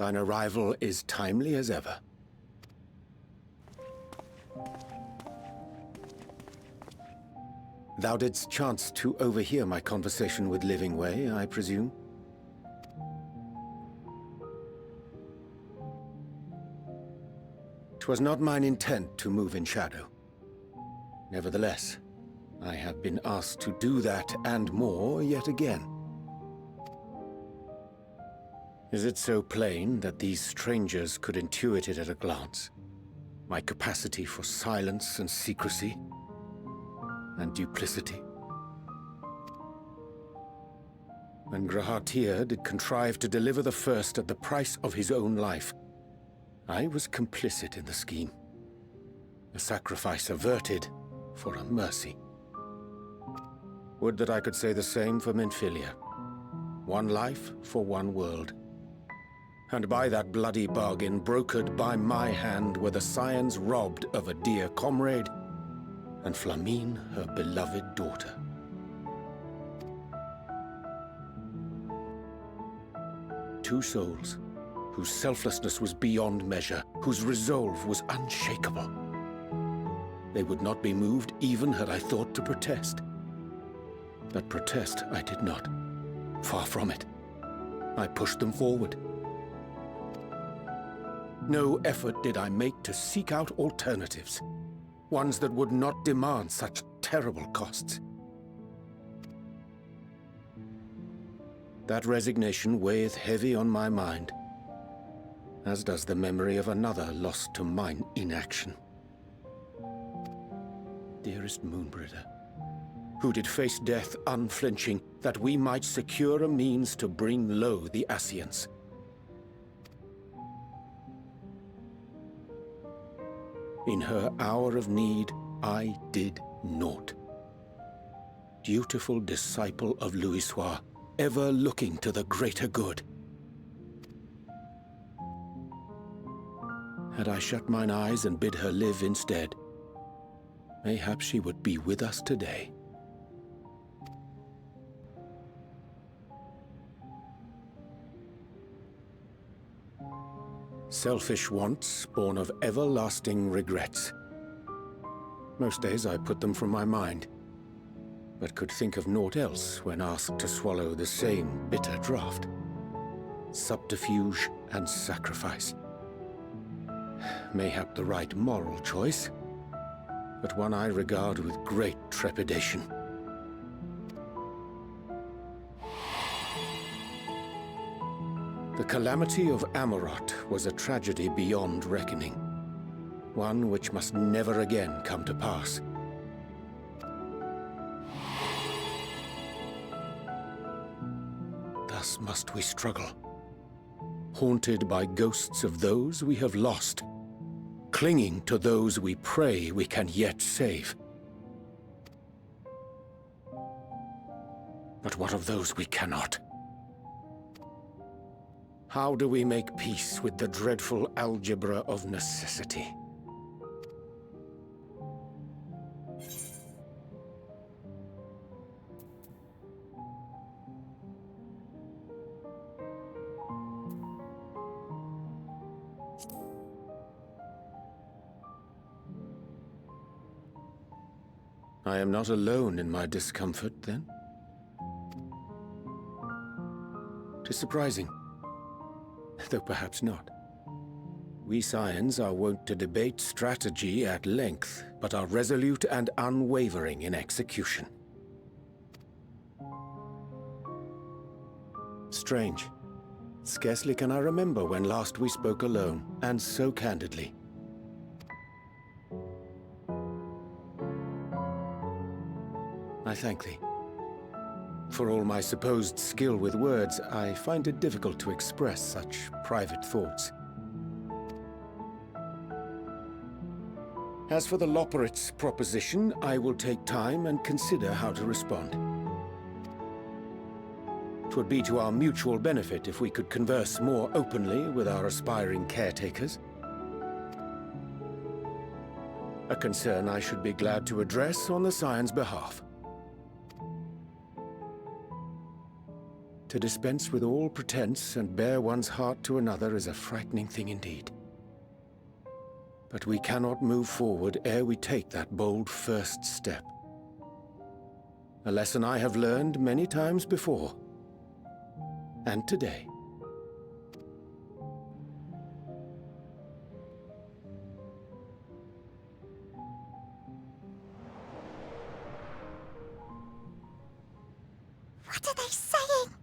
Thine arrival is timely as ever. Thou didst chance to overhear my conversation with Livingway, I presume? 'Twas not mine intent to move in shadow. Nevertheless, I have been asked to do that and more yet again. Is it so plain that these strangers could intuit it at a glance? My capacity for silence and secrecy and duplicity? When Grahatir did contrive to deliver the first at the price of his own life, I was complicit in the scheme. A sacrifice averted for a mercy. Would that I could say the same for Menphilia. One life for one world. And by that bloody bargain brokered by my hand were the scions robbed of a dear comrade, and Flamine her beloved daughter. Two souls, whose selflessness was beyond measure, whose resolve was unshakable. They would not be moved even had I thought to protest. But protest I did not. Far from it. I pushed them forward. No effort did I make to seek out alternatives, ones that would not demand such terrible costs. That resignation weigheth heavy on my mind, as does the memory of another lost to mine inaction. Dearest Moonbringer, who did face death unflinching, that we might secure a means to bring low the Ascians. In her hour of need, I did naught. Dutiful disciple of Louisoix, ever looking to the greater good. Had I shut mine eyes and bid her live instead, mayhap she would be with us today. Selfish wants, born of everlasting regrets. Most days I put them from my mind, but could think of naught else when asked to swallow the same bitter draught. Subterfuge and sacrifice. Mayhap the right moral choice, but one I regard with great trepidation. The calamity of Amarot was a tragedy beyond reckoning, one which must never again come to pass. Thus must we struggle, haunted by ghosts of those we have lost, clinging to those we pray we can yet save. But what of those we cannot? How do we make peace with the dreadful algebra of necessity? I am not alone in my discomfort, then? 'Tis surprising. Though perhaps not. We scions are wont to debate strategy at length, but are resolute and unwavering in execution. Strange. Scarcely can I remember when last we spoke alone, and so candidly. I thank thee. For all my supposed skill with words, I find it difficult to express such private thoughts. As for the Loporrit's proposition, I will take time and consider how to respond. 'Twould be to our mutual benefit if we could converse more openly with our aspiring caretakers. A concern I should be glad to address on the Scion's behalf. To dispense with all pretense and bare one's heart to another is a frightening thing indeed. But we cannot move forward ere we take that bold first step. A lesson I have learned many times before. And today. What are they saying?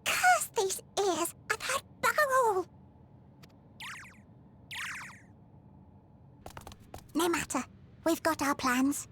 Curse these ears and that bugger all! No matter. We've got our plans.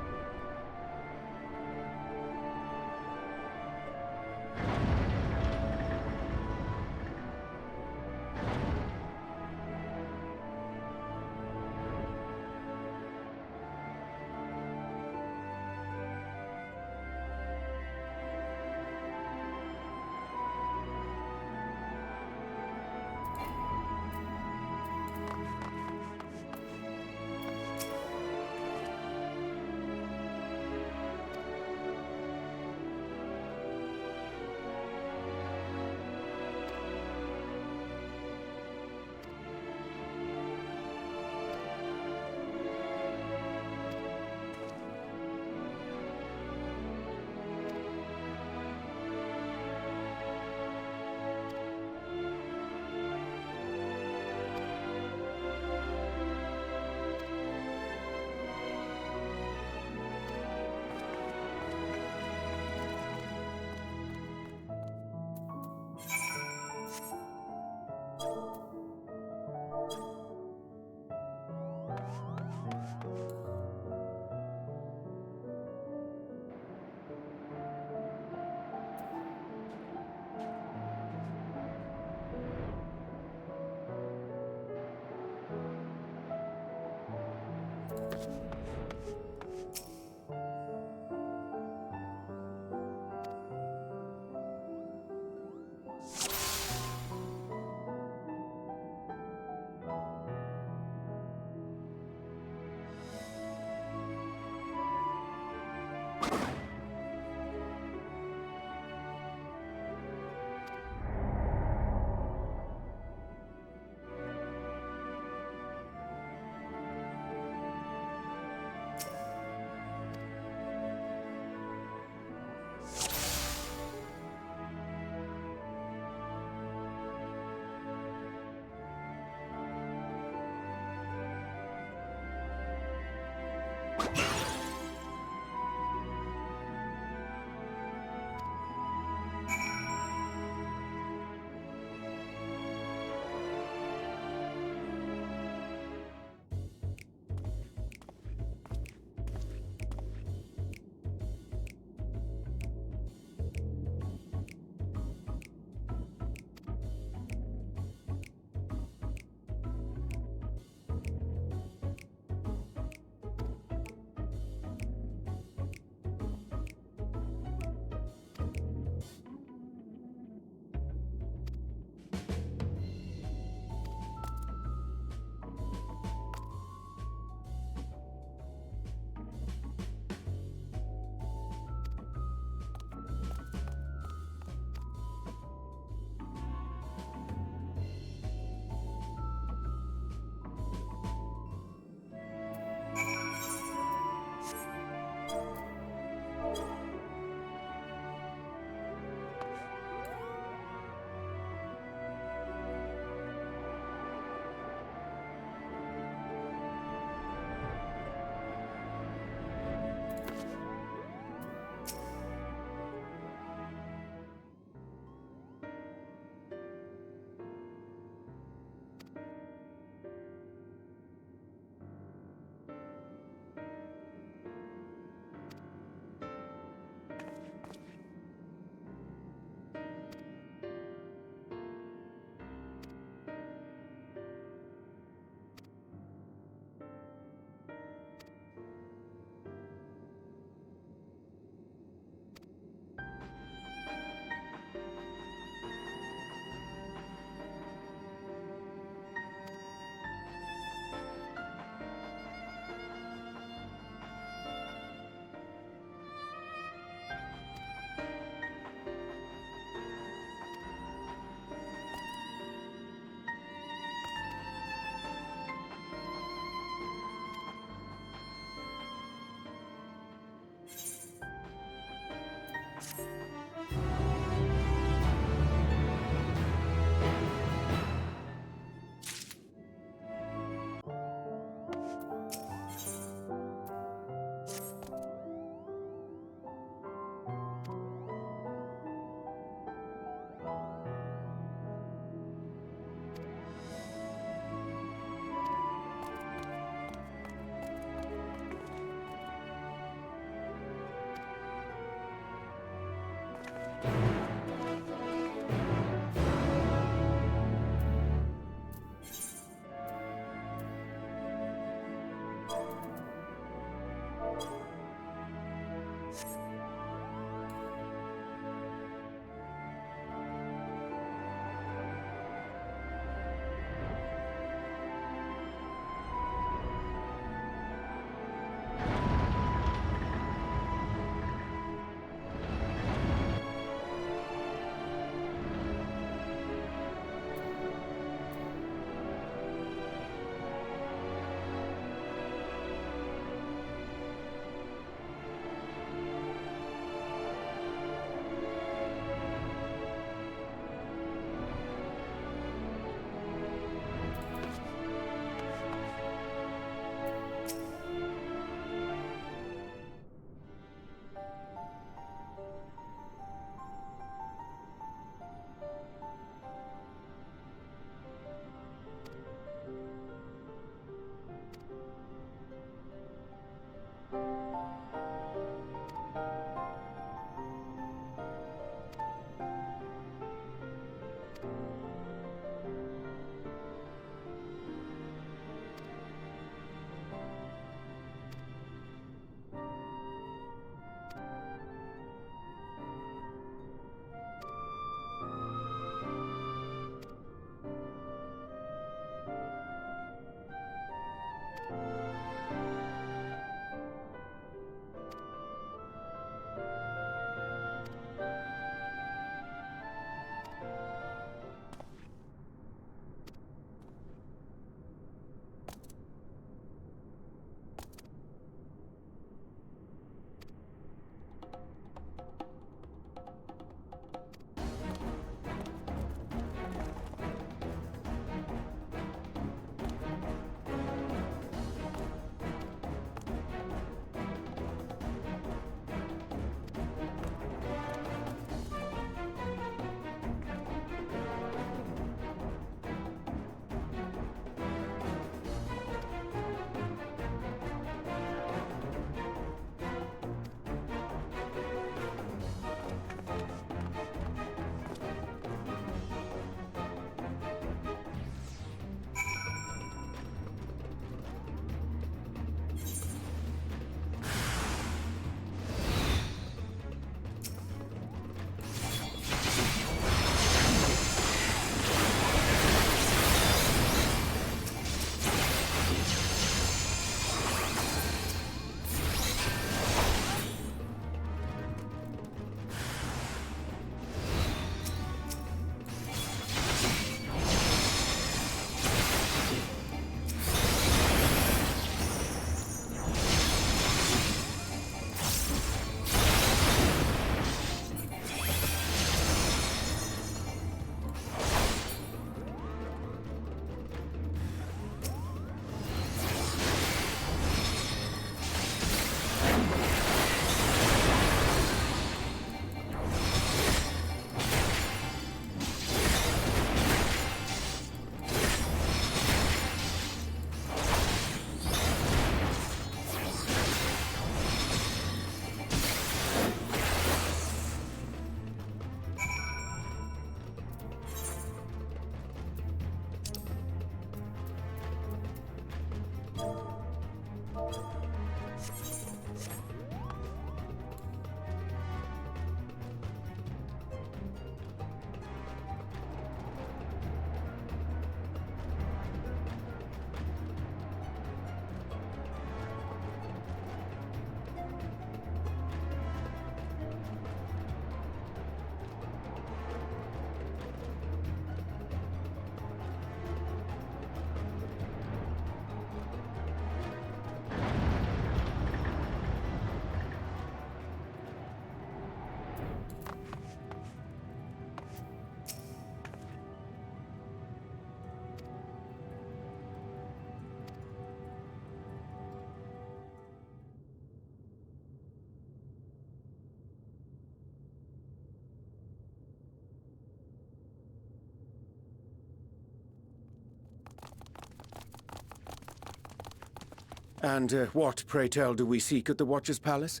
And what, pray tell, do we seek at the Watcher's Palace?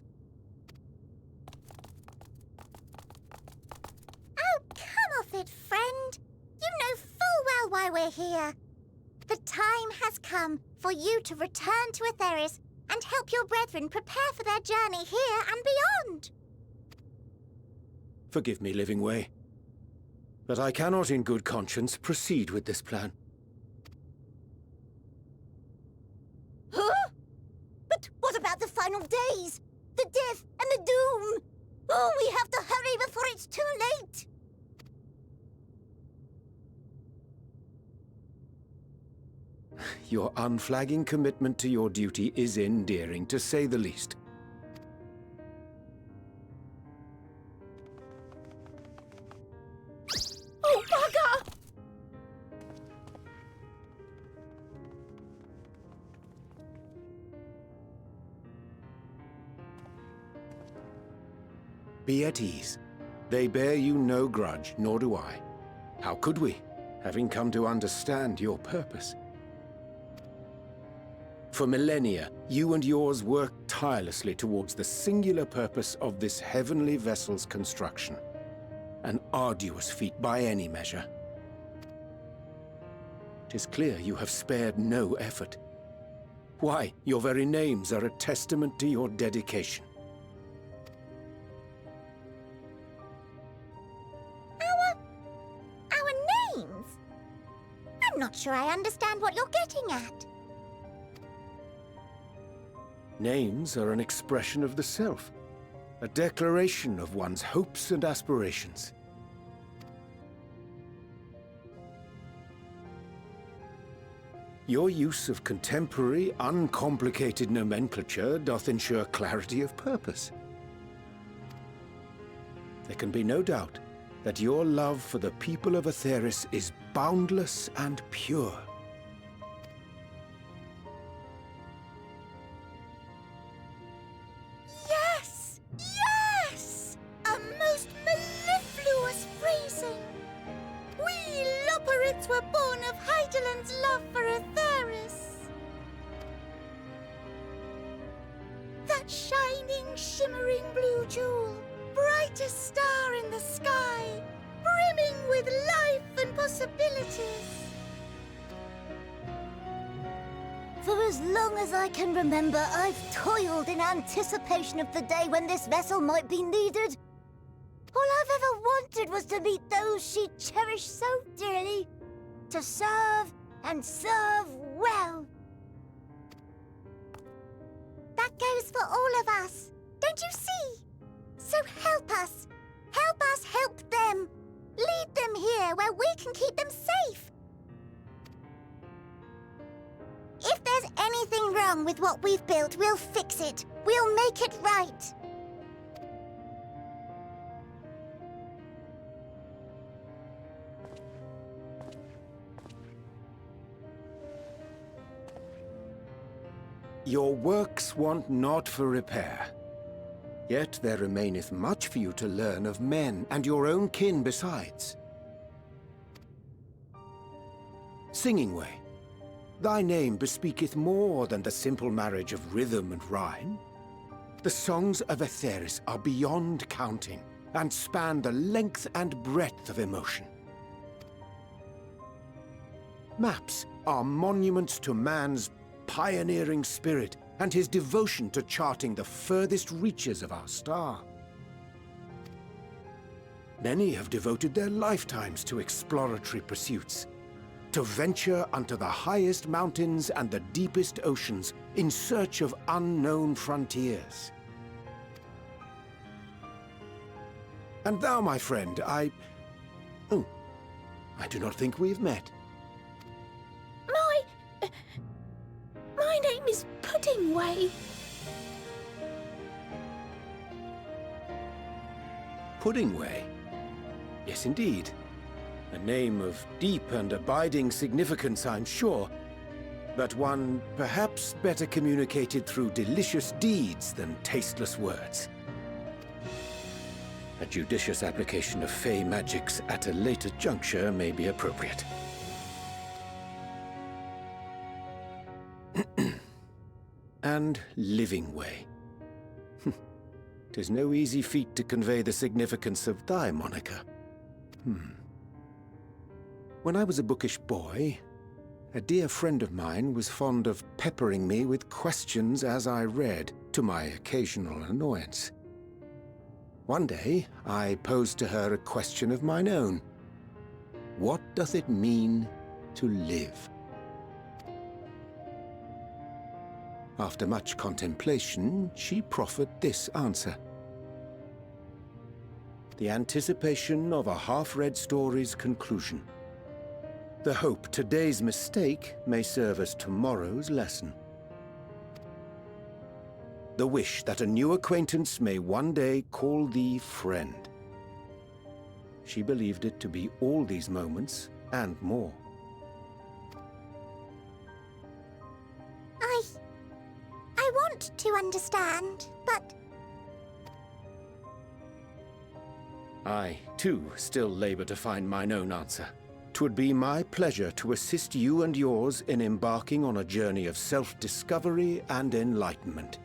Oh, come off it, friend. You know full well why we're here. The time has come for you to return to Eorzea and help your brethren prepare for their journey here and beyond. Forgive me, Living Way, but I cannot in good conscience proceed with this plan. Huh? But what about the final days? The death and the doom? Oh, we have to hurry before it's too late! Your unflagging commitment to your duty is endearing, to say the least. Oh, bugger! Be at ease. They bear you no grudge, nor do I. How could we, having come to understand your purpose? For millennia, you and yours worked tirelessly towards the singular purpose of this heavenly vessel's construction. An arduous feat by any measure. 'Tis clear you have spared no effort. Why, your very names are a testament to your dedication. Our names? I'm not sure I understand what you're getting at. Names are an expression of the self, a declaration of one's hopes and aspirations. Your use of contemporary, uncomplicated nomenclature doth ensure clarity of purpose. There can be no doubt that your love for the people of Eorzea is boundless and pure. Yes! Yes! A most mellifluous phrasing! We Loporrits were born of Hydaelyn's love for Eorzea. That shining, shimmering blue jewel, brightest star in the sky, brimming with life and possibilities. For as long as I can remember, I've toiled in anticipation of the day when this vessel might be needed. All I've ever wanted was to meet those she cherished so dearly, to serve and serve well. That goes for all of us, don't you see? So help us help them. Lead them here where we can keep them safe. If there's anything wrong with what we've built, we'll fix it. We'll make it right. Your works want not for repair. Yet there remaineth much for you to learn of men, and your own kin besides. Singing Way, thy name bespeaketh more than the simple marriage of rhythm and rhyme. The songs of Eorzea are beyond counting, and span the length and breadth of emotion. Maps are monuments to man's pioneering spirit and his devotion to charting the furthest reaches of our star. Many have devoted their lifetimes to exploratory pursuits, to venture unto the highest mountains and the deepest oceans in search of unknown frontiers. And thou, my friend, I do not think we've met. My name is Puddingway. Puddingway? Yes, indeed. A name of deep and abiding significance, I'm sure, but one perhaps better communicated through delicious deeds than tasteless words. A judicious application of fey magics at a later juncture may be appropriate. and living way. 'Tis no easy feat to convey the significance of thy moniker. When I was a bookish boy, a dear friend of mine was fond of peppering me with questions as I read, to my occasional annoyance. One day, I posed to her a question of mine own. What doth it mean to live? After much contemplation, she proffered this answer. The anticipation of a half-read story's conclusion. The hope today's mistake may serve as tomorrow's lesson. The wish that a new acquaintance may one day call thee friend. She believed it to be all these moments and more. I want to understand, but... I, too, still labour to find mine own answer. 'Twould be my pleasure to assist you and yours in embarking on a journey of self-discovery and enlightenment.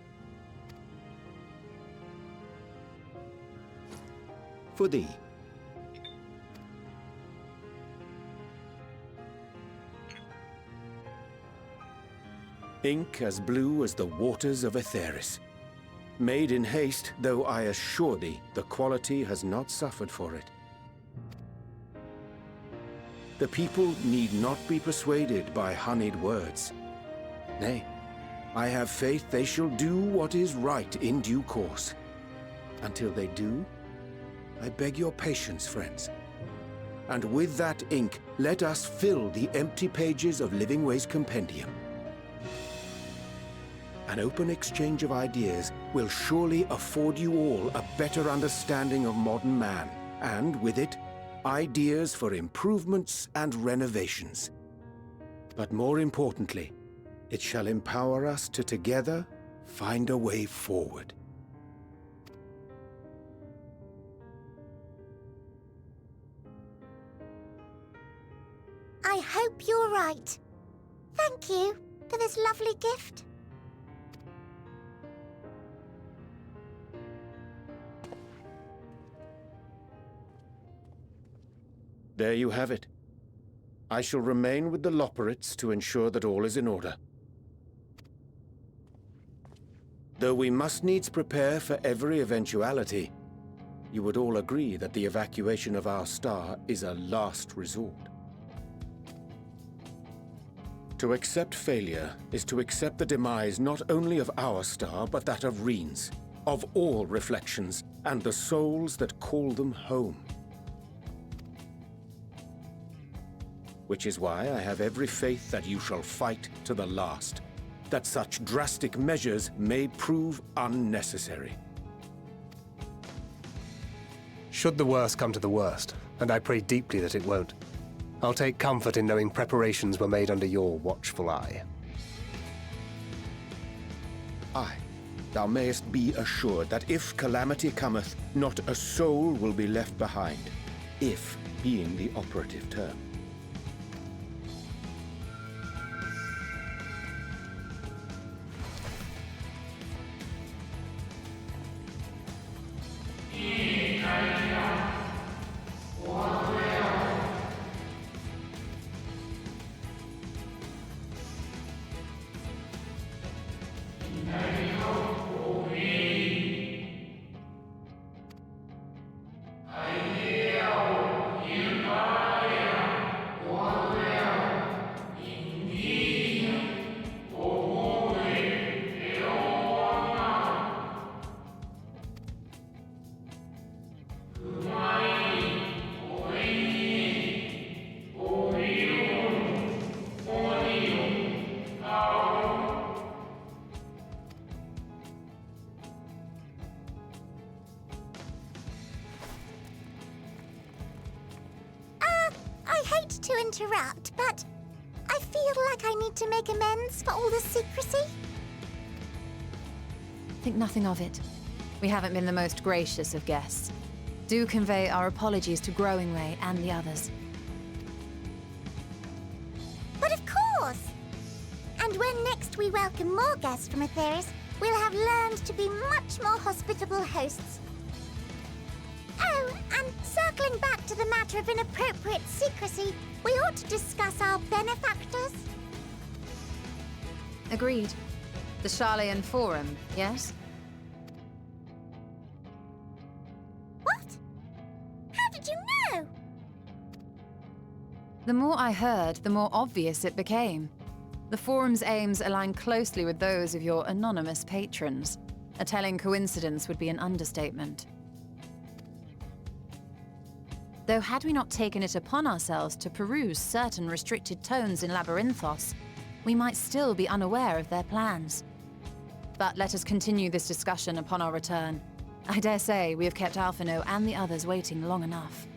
For thee. Ink as blue as the waters of Aetheris. Made in haste, though I assure thee, the quality has not suffered for it. The people need not be persuaded by honeyed words. Nay, I have faith they shall do what is right in due course. Until they do, I beg your patience, friends. And with that ink, let us fill the empty pages of Livingway's compendium. An open exchange of ideas will surely afford you all a better understanding of modern man, and with it, ideas for improvements and renovations. But more importantly, it shall empower us to together find a way forward. I hope you're right. Thank you for this lovely gift. There you have it. I shall remain with the Loporrits to ensure that all is in order. Though we must needs prepare for every eventuality, you would all agree that the evacuation of our star is a last resort. To accept failure is to accept the demise not only of our star, but that of Reen's, of all reflections, and the souls that call them home. Which is why I have every faith that you shall fight to the last, that such drastic measures may prove unnecessary. Should the worst come to the worst, and I pray deeply that it won't, I'll take comfort in knowing preparations were made under your watchful eye. Aye, thou mayest be assured that if calamity cometh, not a soul will be left behind, if being the operative term. To interrupt, but I feel like I need to make amends for all the secrecy. Think nothing of it. We haven't been the most gracious of guests. Do convey our apologies to Growingway and the others. But of course! And And when next we welcome more guests from Aetheris, we'll have learned to be much more hospitable hosts. Oh, and circling back to the matter of inappropriate secrecy, we ought to discuss our benefactors. Agreed. The Sharlayan Forum, yes? What? How did you know? The more I heard, the more obvious it became. The Forum's aims align closely with those of your anonymous patrons. A telling coincidence would be an understatement. Though had we not taken it upon ourselves to peruse certain restricted tones in Labyrinthos, we might still be unaware of their plans. But let us continue this discussion upon our return. I dare say we have kept Alphino and the others waiting long enough.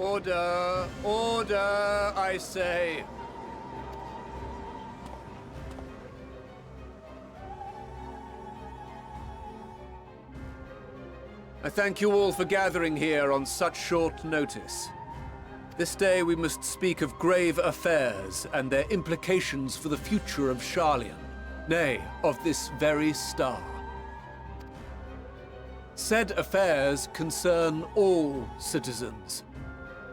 Order! Order, I say! I thank you all for gathering here on such short notice. This day we must speak of grave affairs and their implications for the future of Sharlayan, nay, of this very star. Said affairs concern all citizens,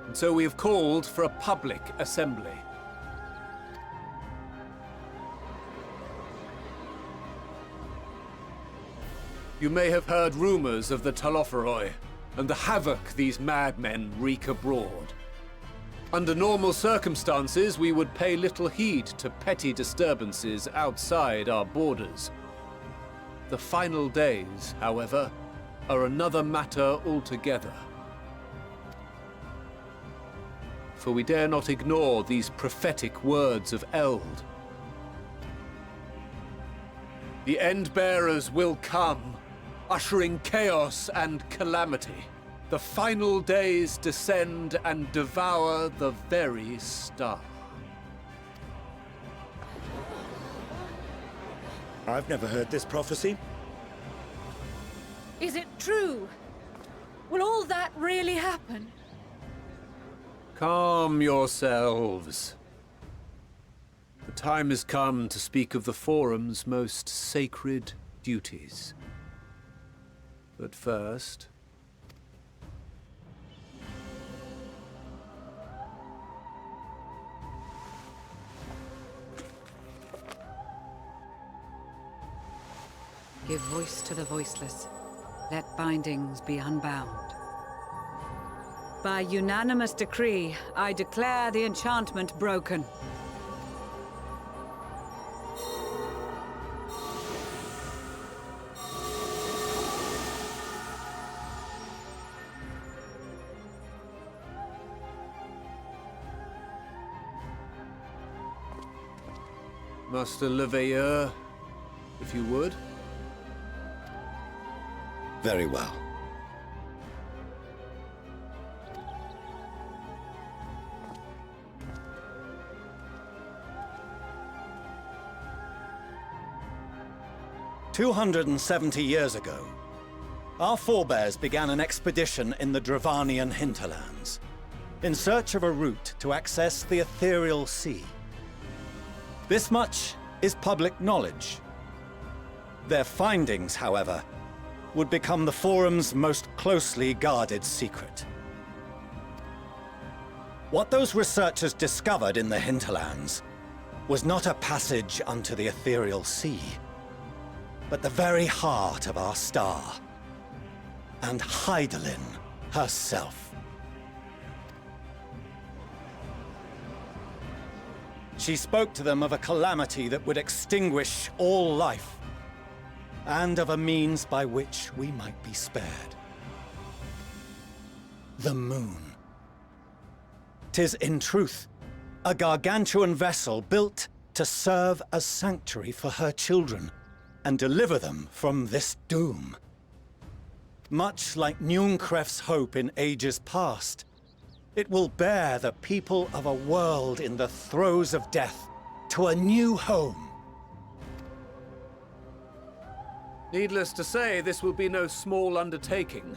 and so we have called for a public assembly. You may have heard rumors of the Telophoroi and the havoc these madmen wreak abroad. Under normal circumstances, we would pay little heed to petty disturbances outside our borders. The final days, however, are another matter altogether. For we dare not ignore these prophetic words of Eld. The End-bearers will come, ushering chaos and calamity. The final days descend and devour the very star. I've never heard this prophecy. Is it true? Will all that really happen? Calm yourselves. The time has come to speak of the Forum's most sacred duties. But first... Give voice to the voiceless. Let bindings be unbound. By unanimous decree, I declare the enchantment broken. Master Leveilleur, if you would. Very well. "270 years ago, our forebears began an expedition in the Dravanian hinterlands, in search of a route to access the ethereal sea. This much is public knowledge. Their findings, however, would become the Forum's most closely guarded secret. What those researchers discovered in the hinterlands was not a passage unto the ethereal sea, but the very heart of our star, and Hydaelyn herself. She spoke to them of a calamity that would extinguish all life, and of a means by which we might be spared. The moon. 'Tis in truth a gargantuan vessel built to serve as sanctuary for her children and deliver them from this doom. Much like Nunkref's hope in ages past, it will bear the people of a world in the throes of death to a new home. Needless to say, this will be no small undertaking.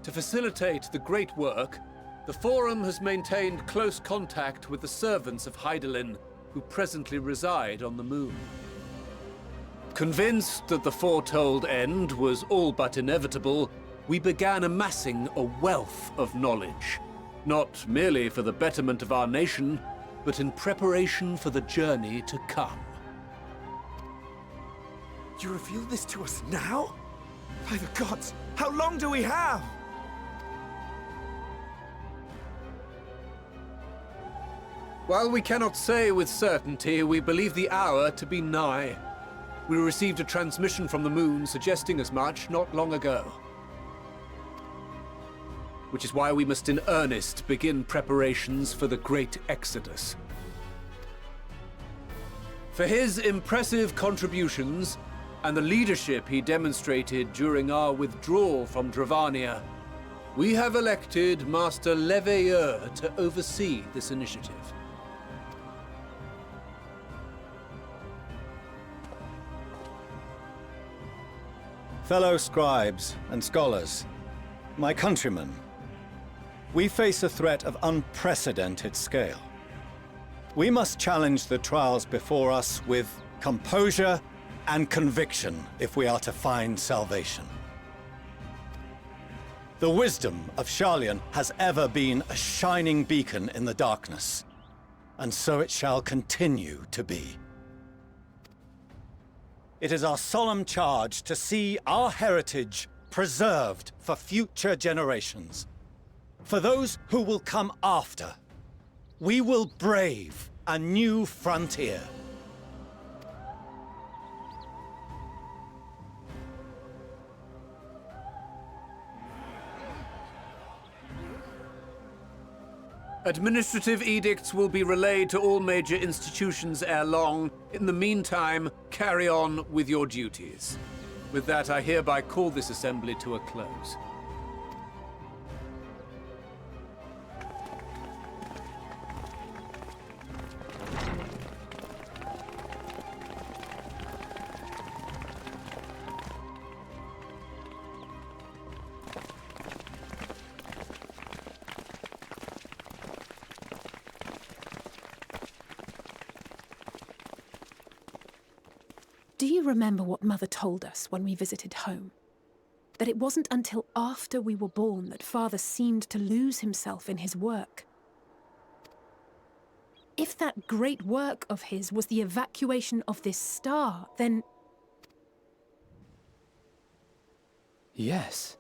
To facilitate the great work, the Forum has maintained close contact with the servants of Hydaelyn, who presently reside on the moon. Convinced that the foretold end was all but inevitable, we began amassing a wealth of knowledge, not merely for the betterment of our nation, but in preparation for the journey to come. You reveal this to us now? By the gods, how long do we have? While we cannot say with certainty, we believe the hour to be nigh. We received a transmission from the moon suggesting as much not long ago. Which is why we must in earnest begin preparations for the great exodus. For his impressive contributions, and the leadership he demonstrated during our withdrawal from Dravania, We have elected Master Leveilleur to oversee this initiative. Fellow scribes and scholars, my countrymen, we face a threat of unprecedented scale. We must challenge the trials before us with composure and conviction if we are to find salvation. The wisdom of Sharlayan has ever been a shining beacon in the darkness, and so it shall continue to be. It is our solemn charge to see our heritage preserved for future generations. For those who will come after, we will brave a new frontier. Administrative edicts will be relayed to all major institutions ere long. In the meantime, carry on with your duties. With that, I hereby call this assembly to a close. Do you remember what Mother told us when we visited home? That it wasn't until after we were born that Father seemed to lose himself in his work. If that great work of his was the evacuation of this star, then... Yes.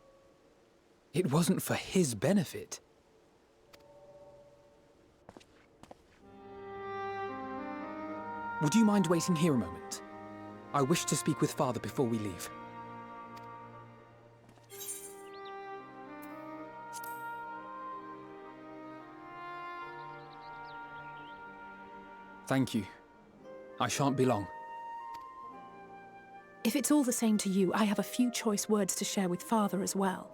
It wasn't for his benefit. Would you mind waiting here a moment? I wish to speak with Father before we leave. Thank you. I shan't be long. If it's all the same to you, I have a few choice words to share with Father as well.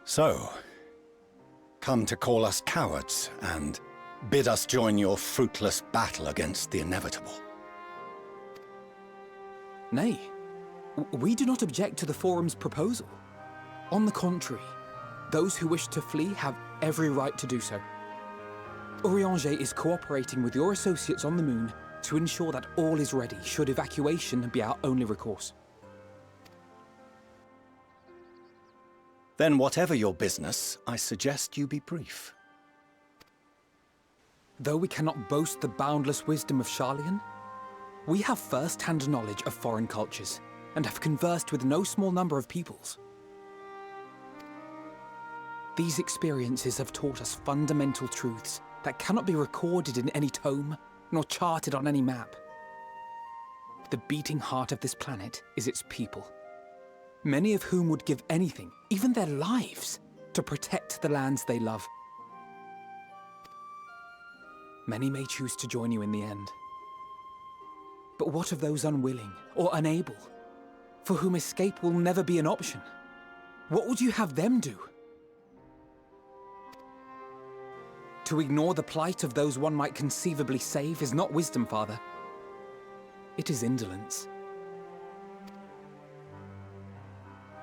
So, come to call us cowards and bid us join your fruitless battle against the inevitable. Nay, we do not object to the Forum's proposal. On the contrary, those who wish to flee have every right to do so. Eorzea is cooperating with your associates on the moon to ensure that all is ready should evacuation be our only recourse. Then whatever your business, I suggest you be brief. Though we cannot boast the boundless wisdom of Sharlayan, we have first-hand knowledge of foreign cultures and have conversed with no small number of peoples. These experiences have taught us fundamental truths that cannot be recorded in any tome, nor charted on any map. The beating heart of this planet is its people, many of whom would give anything, even their lives, to protect the lands they love. Many may choose to join you in the end. But what of those unwilling or unable, for whom escape will never be an option? What would you have them do? To ignore the plight of those one might conceivably save is not wisdom, Father. It is indolence.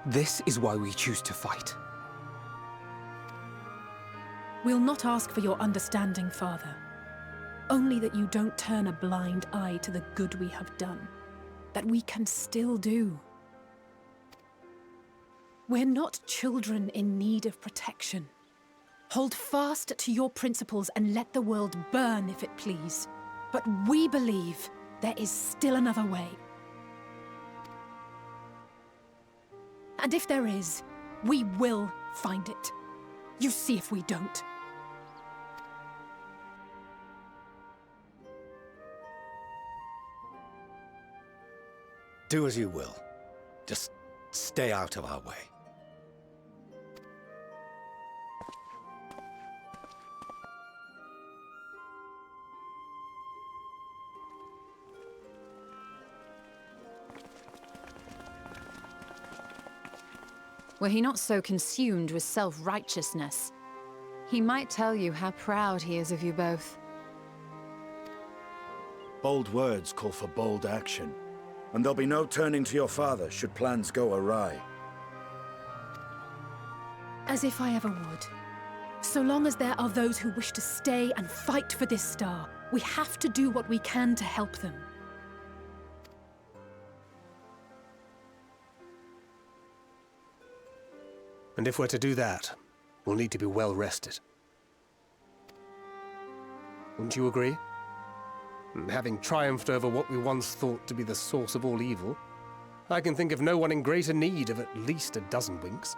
This is why we choose to fight. We'll not ask for your understanding, Father. Only that you don't turn a blind eye to the good we have done, that we can still do. We're not children in need of protection. Hold fast to your principles and let the world burn if it please. But we believe there is still another way. And if there is, we will find it. You see if we don't. Do as you will. Just stay out of our way. were he not so consumed with self-righteousness. He might tell you how proud he is of you both. Bold words call for bold action, and there'll be no turning to your father should plans go awry. As if I ever would. So long as there are those who wish to stay and fight for this star, we have to do what we can to help them. And if we're to do that, we'll need to be well rested. Wouldn't you agree? And having triumphed over what we once thought to be the source of all evil, I can think of no one in greater need of at least a dozen winks.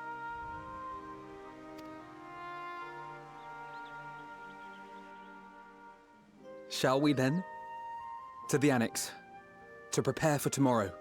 Shall we then? To the Annex, to prepare for tomorrow.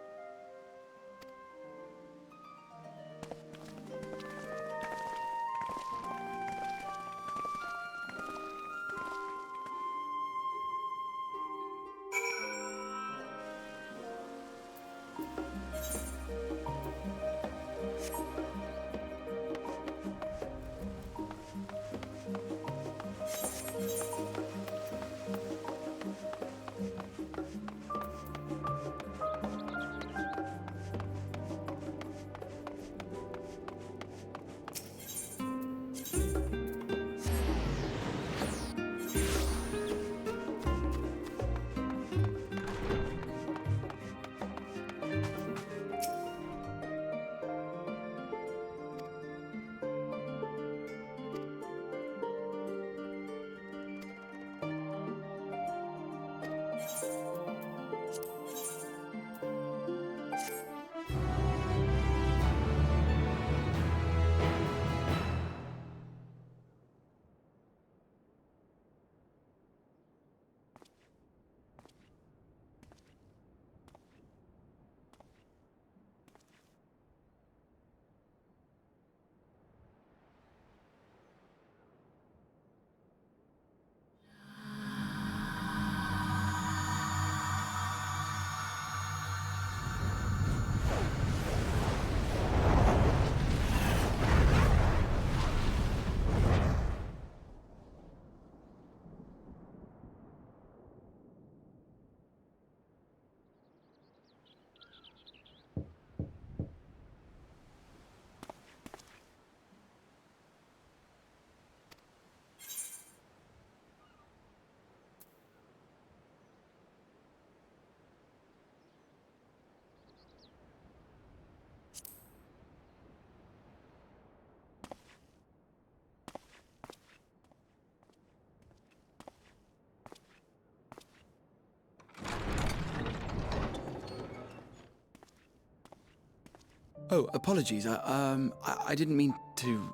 Oh, apologies. I didn't mean to...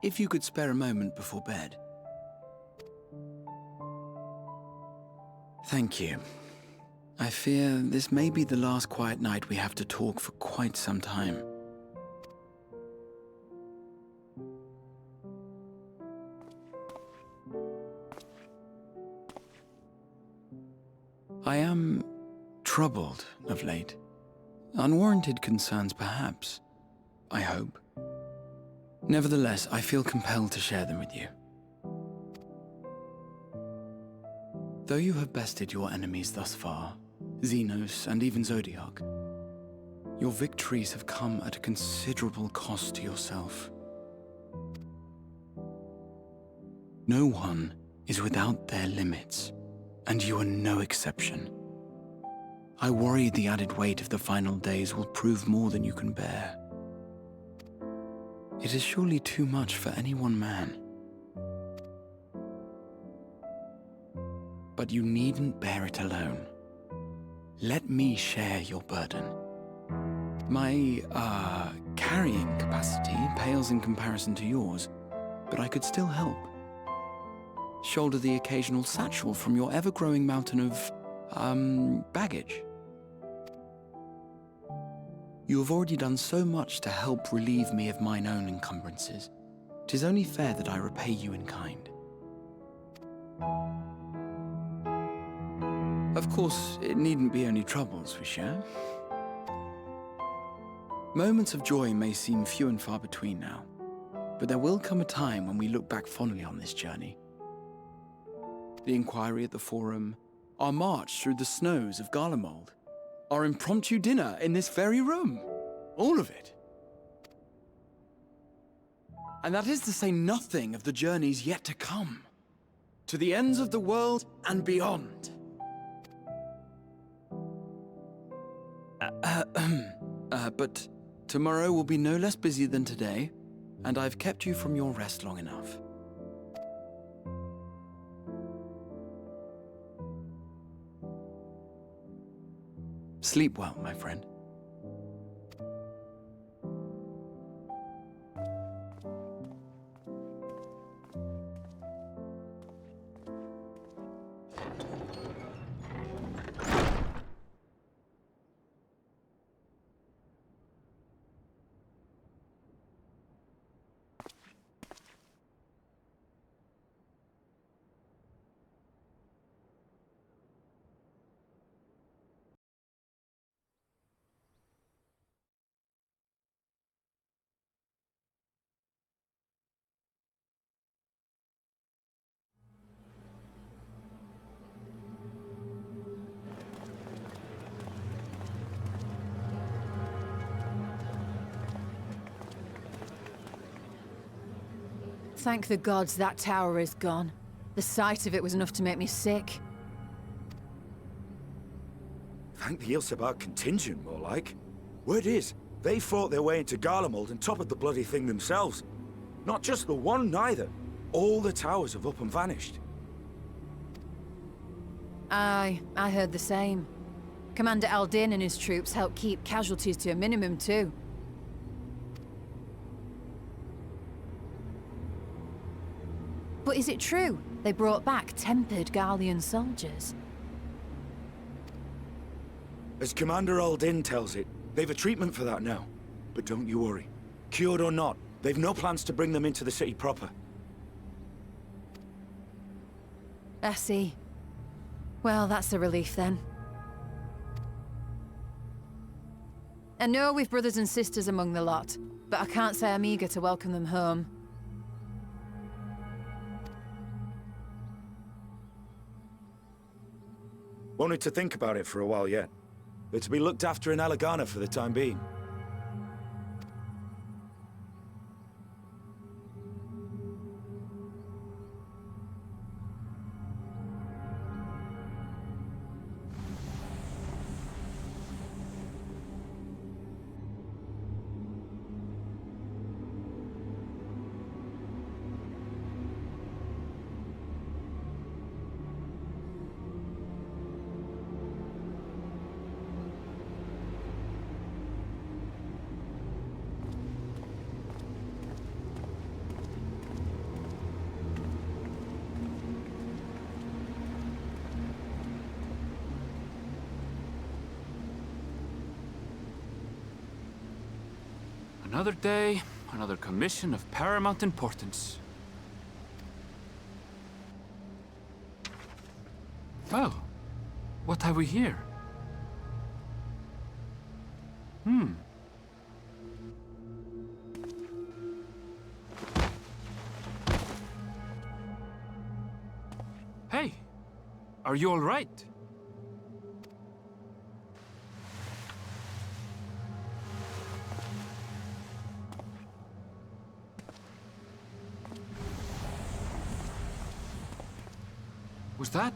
If you could spare a moment before bed. Thank you. I fear this may be the last quiet night we have to talk for quite some time. I am troubled of late. Unwarranted concerns, perhaps. I hope. Nevertheless, I feel compelled to share them with you. Though you have bested your enemies thus far, Xenos and even Zodiac, your victories have come at a considerable cost to yourself. No one is without their limits, and you are no exception. I worry the added weight of the final days will prove more than you can bear. It is surely too much for any one man. But you needn't bear it alone. Let me share your burden. My, carrying capacity pales in comparison to yours, but I could still help. Shoulder the occasional satchel from your ever-growing mountain of, baggage. You have already done so much to help relieve me of mine own encumbrances. 'Tis only fair that I repay you in kind. Of course, it needn't be only troubles we share. Moments of joy may seem few and far between now, but there will come a time when we look back fondly on this journey. The inquiry at the Forum, our march through the snows of Garlemald, our impromptu dinner in this very room. All of it. And that is to say nothing of the journeys yet to come, to the ends of the world and beyond. But tomorrow will be no less busy than today, and I've kept you from your rest long enough. Sleep well, my friend. Thank the gods that tower is gone. The sight of it was enough to make me sick. Thank the Ilsebar contingent, more like. Word is, they fought their way into Garlemald and toppled the bloody thing themselves. Not just the one, neither. All the towers have up and vanished. Aye, I heard the same. Commander Aldin and his troops helped keep casualties to a minimum, too. But is it true they brought back tempered Garlean soldiers? As Commander Aldin tells it, they've a treatment for that now. But don't you worry. Cured or not, they've no plans to bring them into the city proper. I see. Well, that's a relief then. I know we've brothers and sisters among the lot, but I can't say I'm eager to welcome them home. Wanted to think about it for a while yet. They're to be looked after in Alagana for the time being. Another day, another commission of paramount importance. Well, what have we here? Hey, are you all right? Was that?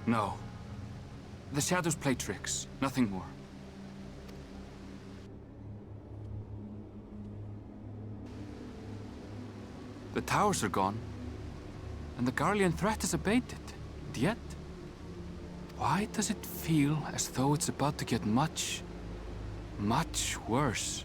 No. The shadows play tricks, nothing more. The towers are gone, and the Garlean threat is abated. And yet, why does it feel as though it's about to get much, much worse?